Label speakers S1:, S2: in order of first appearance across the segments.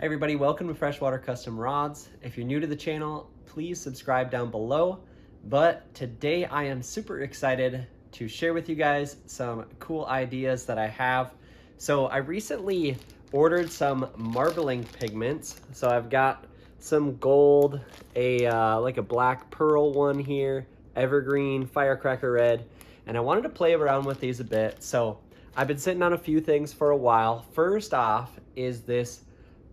S1: Hey everybody, welcome to Freshwater Custom Rods. If you're new to the channel, please subscribe down below. But today I am super excited to share with you guys some cool ideas that I have. So I recently ordered some marbling pigments. So I've got some gold, like a black pearl one here, evergreen, firecracker red, and I wanted to play around with these a bit. So I've been sitting on a few things for a while. First off is this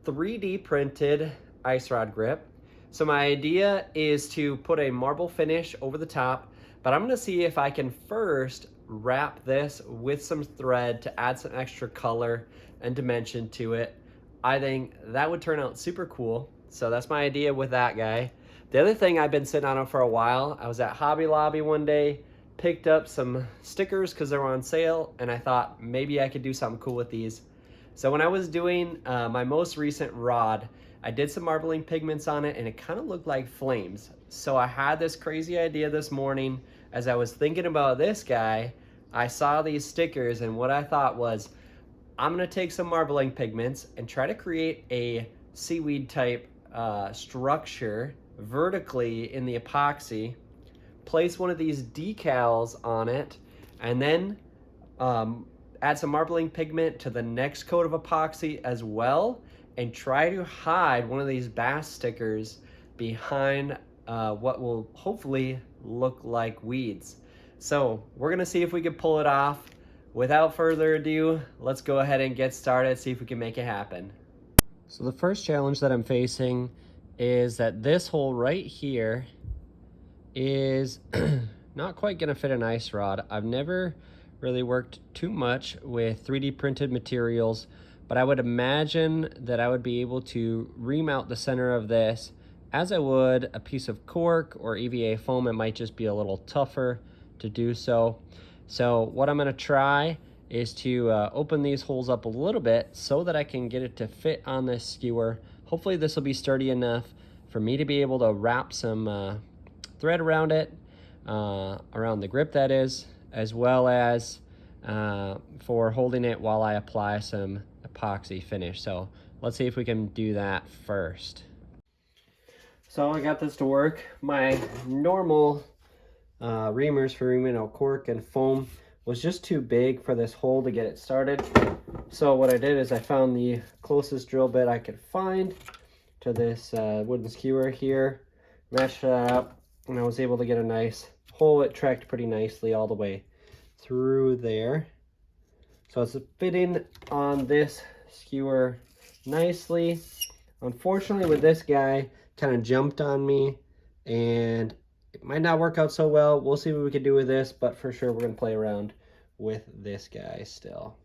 S1: 3D printed ice rod grip. So my idea is to put a marble finish over the top, but I'm gonna see if I can first wrap this with some thread to add some extra color and dimension to it. I think that would turn out super cool. So that's my idea with that guy. The other thing I've been sitting on for a while, I was at Hobby Lobby one day, picked up some stickers because they were on sale, and I thought maybe I could do something cool with these. So when I was doing my most recent rod, I did some marbling pigments on it and it kind of looked like flames. So I had this crazy idea this morning as I was thinking about this guy. I saw these stickers and what I thought was, I'm gonna take some marbling pigments and try to create a seaweed type structure vertically in the epoxy, place one of these decals on it, and then add some marbling pigment to the next coat of epoxy as well, and try to hide one of these bass stickers behind what will hopefully look like weeds. So we're gonna see if we can pull it off. Without further ado, let's go ahead and get started, see if we can make it happen. So the first challenge that I'm facing is that this hole right here is not quite gonna fit an ice rod. I've never really worked too much with 3D printed materials, but I would imagine that I would be able to remount the center of this as I would a piece of cork or EVA foam. It might just be a little tougher to do so. So what I'm gonna try is to open these holes up a little bit so that I can get it to fit on this skewer. Hopefully this will be sturdy enough for me to be able to wrap some thread around it, around the grip that is, as well as for holding it while I apply some epoxy finish. So let's see if we can do that first. So I got this to work. My normal reamers for reaming out cork and foam was just too big for this hole to get it started. So what I did is I found the closest drill bit I could find to this wooden skewer here, matched that up, and I was able to get a nice hole. It tracked pretty nicely all the way through there. So it's fitting on this skewer nicely. Unfortunately with this guy, kind of jumped on me and it might not work out so well. We'll see what we can do with this, but for sure we're gonna play around with this guy still.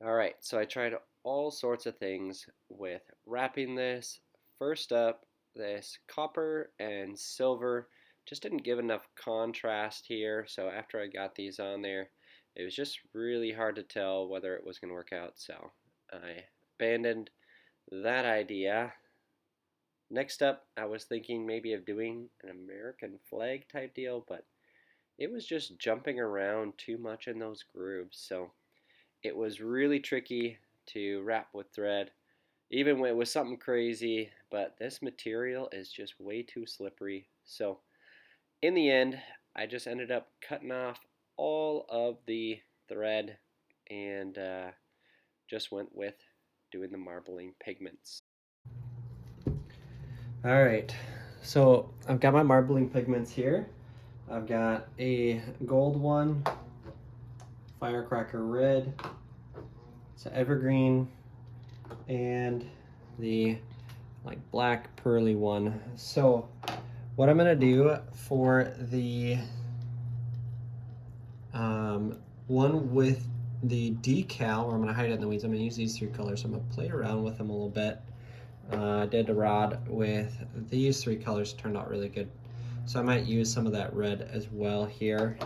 S1: All right, so I tried all sorts of things with wrapping this. First up, this copper and silver just didn't give enough contrast here, so after I got these on there, it was just really hard to tell whether it was going to work out, so I abandoned that idea. Next up, I was thinking maybe of doing an American flag type deal, but it was just jumping around too much in those grooves, so it was really tricky to wrap with thread, even when it was something crazy, but this material is just way too slippery. So in the end, I just ended up cutting off all of the thread and just went with doing the marbling pigments. All right, so I've got my marbling pigments here. I've got a gold one, firecracker red, it's evergreen, and the like black pearly one. So what I'm gonna do for the one with the decal, where I'm gonna hide it in the weeds, I'm gonna use these three colors. So I'm gonna play around with them a little bit. I did a rod with these three colors, turned out really good. So I might use some of that red as well here.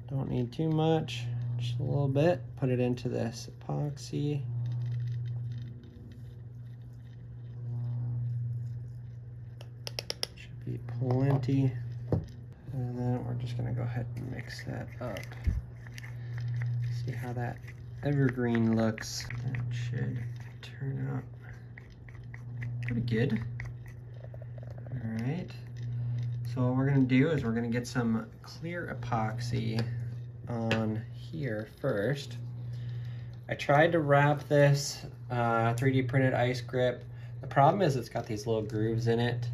S1: Don't need too much, just a little bit. Put it into this epoxy. Should be plenty. And then we're just gonna go ahead and mix that up. See how that evergreen looks. That should pretty good. All right. So what we're gonna do is we're gonna get some clear epoxy on here first. I tried to wrap this 3D printed ice grip. The problem is it's got these little grooves in it,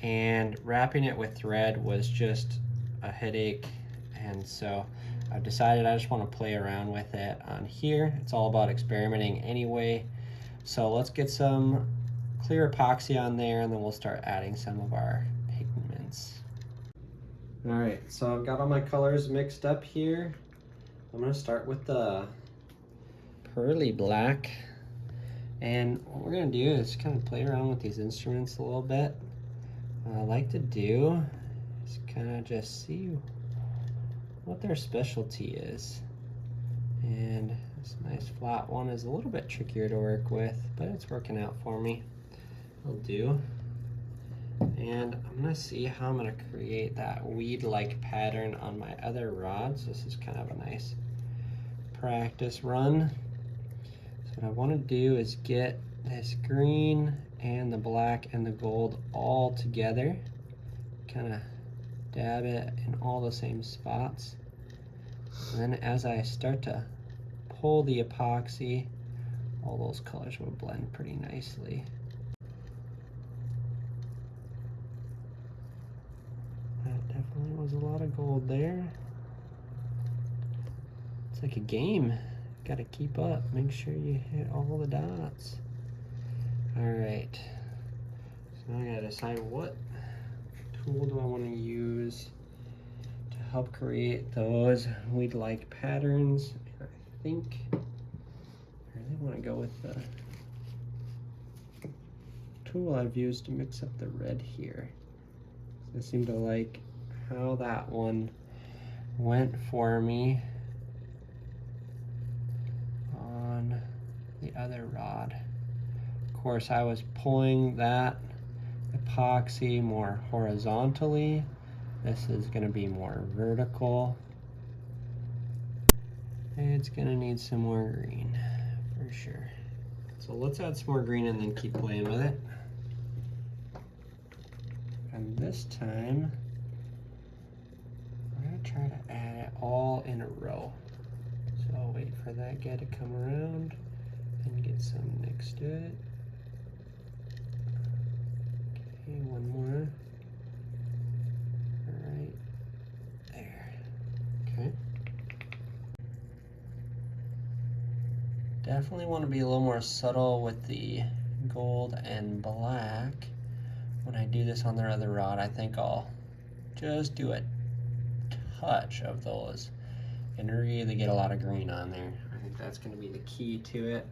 S1: and wrapping it with thread was just a headache. And so I've decided I just want to play around with it on here. It's all about experimenting anyway. So let's get some clear epoxy on there, and then we'll start adding some of our pigments. All right, so I've got all my colors mixed up here. I'm gonna start with the pearly black, and what we're gonna do is kind of play around with these instruments a little bit. What I like to do is kind of just see what their specialty is, and this nice flat one is a little bit trickier to work with, but it's working out for me. It'll do. And I'm gonna see how I'm gonna create that weed-like pattern on my other rods. This is kind of a nice practice run. So what I want to do is get this green and the black and the gold all together, kind of dab it in all the same spots, and then as I start to pull the epoxy, all those colors will blend pretty nicely. That definitely was a lot of gold there. It's like a game. Gotta keep up, make sure you hit all the dots. All right, so now I gotta decide what tool do I want to use to help create those weed-like patterns. I think I really want to go with the tool I've used to mix up the red here. So I seem to like how that one went for me the other rod. Of course, I was pulling that epoxy more horizontally. This is going to be more vertical. It's going to need some more green for sure. So let's add some more green and then keep playing with it. And this time, we're going to try to add it all in a row. So I'll wait for that guy to come around and get some next to it. Okay, one more. Right there. Okay. Definitely want to be a little more subtle with the gold and black. When I do this on the other rod, I think I'll just do a touch of those and really get a lot of green on there. I think that's going to be the key to it.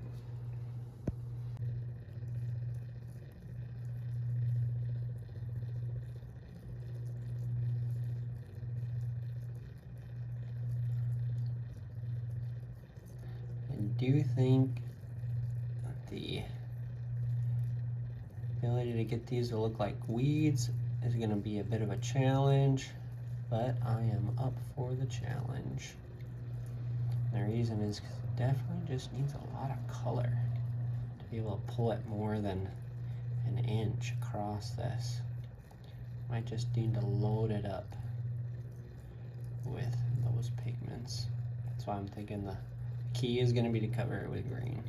S1: I do think the ability to get these to look like weeds is going to be a bit of a challenge, but I am up for the challenge. The reason is because it definitely just needs a lot of color to be able to pull it more than an inch across this. Might just need to load it up with those pigments. That's why I'm thinking the key is going to be to cover it with green.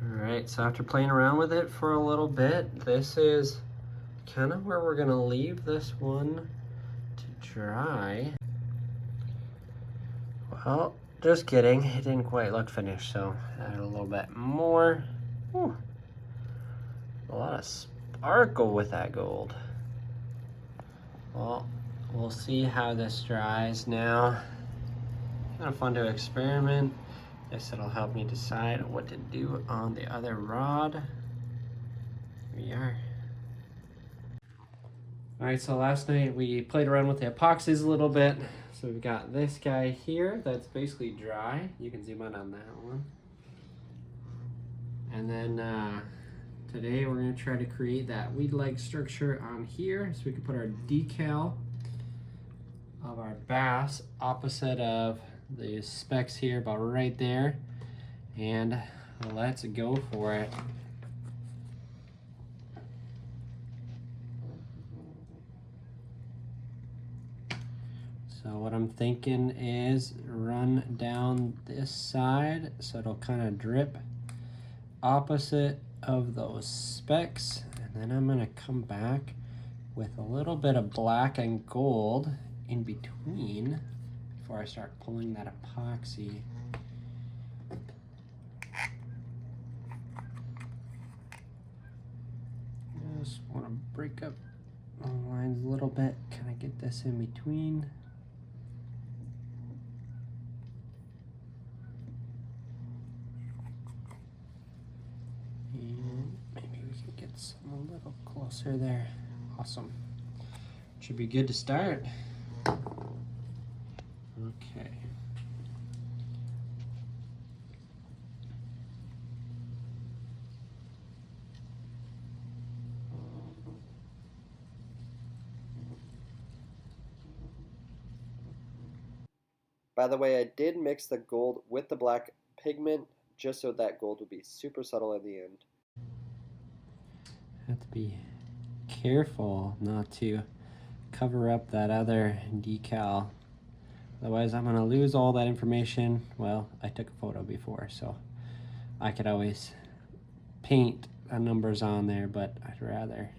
S1: Alright, so after playing around with it for a little bit, this is kind of where we're going to leave this one to dry. Well, just kidding, it didn't quite look finished, so add a little bit more. Whew. A lot of sparkle with that gold. Well, we'll see how this dries now. Kind of fun to experiment. Guess it'll help me decide what to do on the other rod. Here we are. Alright, so last night we played around with the epoxies a little bit. So we've got this guy here that's basically dry. You can zoom in on that one. And then today we're going to try to create that weed-like structure on here so we can put our decal of our bass, opposite of the specks here, about right there. And let's go for it. So what I'm thinking is run down this side so it'll kind of drip opposite of those specks, and then I'm gonna come back with a little bit of black and gold in between before I start pulling that epoxy. Just want to break up the lines a little bit, kind of get this in between. And maybe we can get some a little closer there. Awesome. Should be good to start. Okay. By the way, I did mix the gold with the black pigment just so that gold would be super subtle in the end. Have to be careful not to cover up that other decal. Otherwise, I'm gonna lose all that information. Well, I took a photo before, so I could always paint the numbers on there, but I'd rather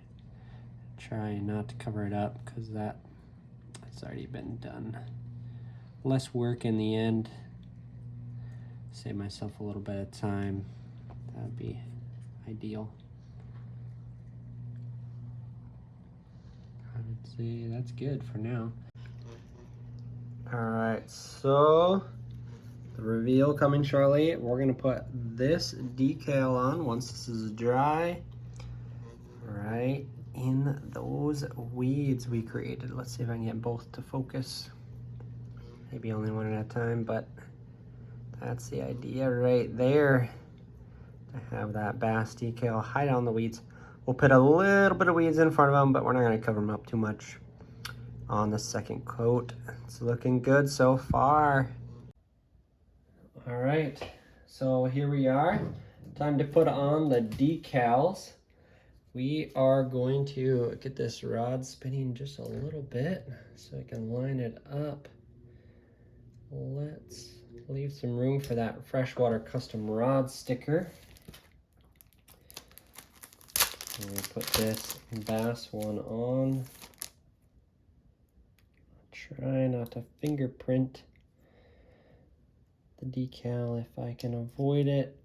S1: try not to cover it up because that's already been done. Less work in the end. Save myself a little bit of time. That'd be ideal. I would say that's good for now. Alright, so the reveal coming shortly. We're gonna put this decal on once this is dry. Right in those weeds we created. Let's see if I can get both to focus. Maybe only one at a time, but that's the idea right there. To have that bass decal hide on the weeds. We'll put a little bit of weeds in front of them, but we're not gonna cover them up too much on the second coat. It's looking good so far. All right, so here we are. Time to put on the decals. We are going to get this rod spinning just a little bit so I can line it up. Let's leave some room for that Freshwater Custom Rods sticker. And we put this bass one on. Try not to fingerprint the decal if I can avoid it.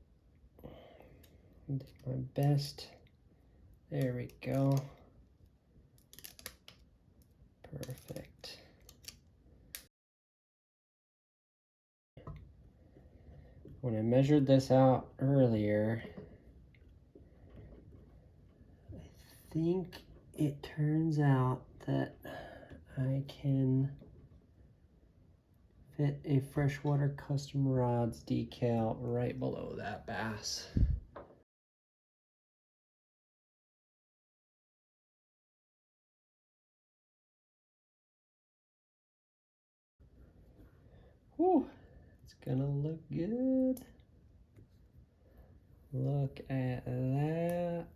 S1: I'll do my best. There we go. Perfect. When I measured this out earlier, I think it turns out that I can fit a Freshwater Custom Rods decal right below that bass. Whew, it's gonna look good. Look at that.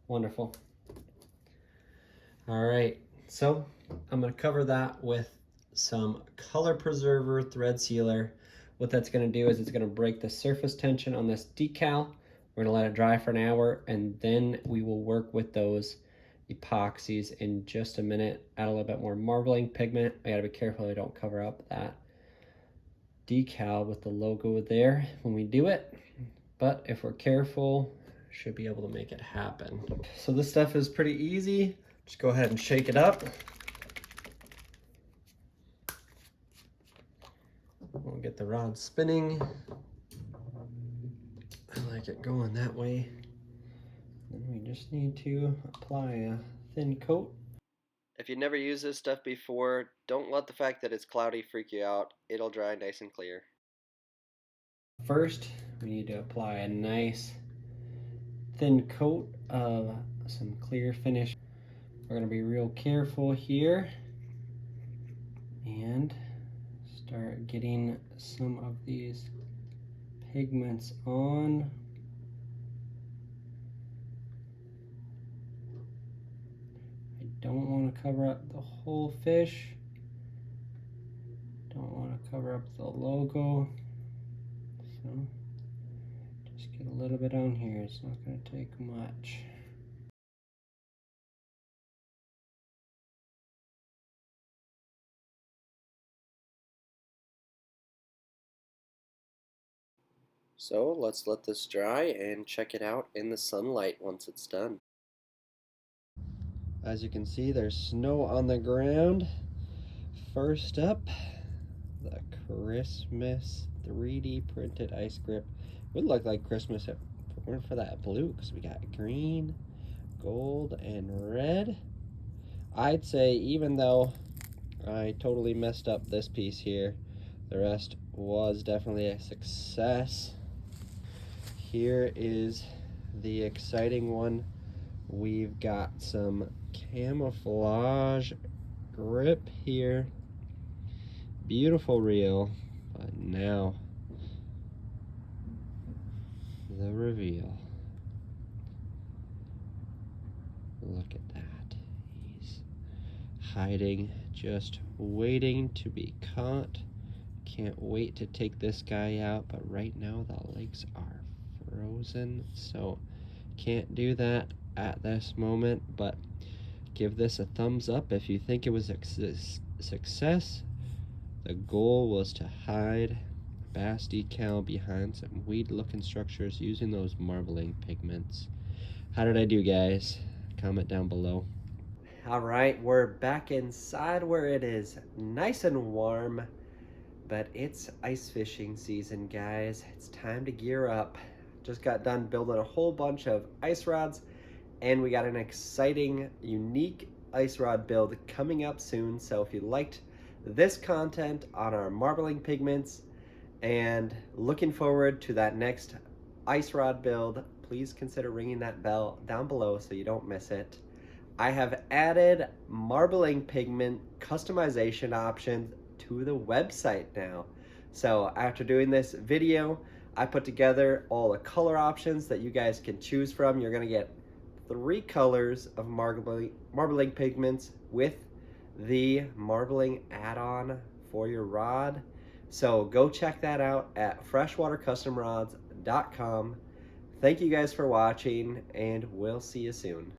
S1: Wonderful. All right, so I'm gonna cover that with some color preserver thread sealer. What that's gonna do is it's gonna break the surface tension on this decal. We're gonna let it dry for an hour, and then we will work with those epoxies in just a minute. Add a little bit more marbling pigment. I gotta be careful I don't cover up that decal with the logo there when we do it, but if we're careful, should be able to make it happen. So this stuff is pretty easy. Just go ahead and shake it up. We'll get the rod spinning. I like it going that way. Then we just need to apply a thin coat. If you've never used this stuff before, don't let the fact that it's cloudy freak you out. It'll dry nice and clear. First, we need to apply a nice thin coat of some clear finish. We're going to be real careful here and start getting some of these pigments on. I don't want to cover up the whole fish. Don't want to cover up the logo. So just get a little bit on here. It's not going to take much. So let's let this dry and check it out in the sunlight once it's done. As you can see, there's snow on the ground. First up, the Christmas 3D printed ice grip. Would look like Christmas if it weren't for that blue, because we got green, gold, and red. I'd say even though I totally messed up this piece here, the rest was definitely a success. Here is the exciting one. We've got some camouflage grip here. Beautiful reel, but now the reveal. Look at that. He's hiding, just waiting to be caught. Can't wait to take this guy out, but right now the legs are frozen, so can't do that at this moment, but give this a thumbs up if you think it was a success. The goal was to hide bass decal behind some weed looking structures using those marbling pigments. How did I do, guys? Comment down below. All right, we're back inside where it is nice and warm, but it's ice fishing season, guys. It's time to gear up. Just got done building a whole bunch of ice rods, and we got an exciting, unique ice rod build coming up soon. So if you liked this content on our marbling pigments and looking forward to that next ice rod build, please consider ringing that bell down below so you don't miss it. I have added marbling pigment customization options to the website now. So after doing this video, I put together all the color options that you guys can choose from. You're gonna get 3 colors of marbling pigments with the marbling add-on for your rod. So go check that out at freshwatercustomrods.com. Thank you guys for watching, and we'll see you soon.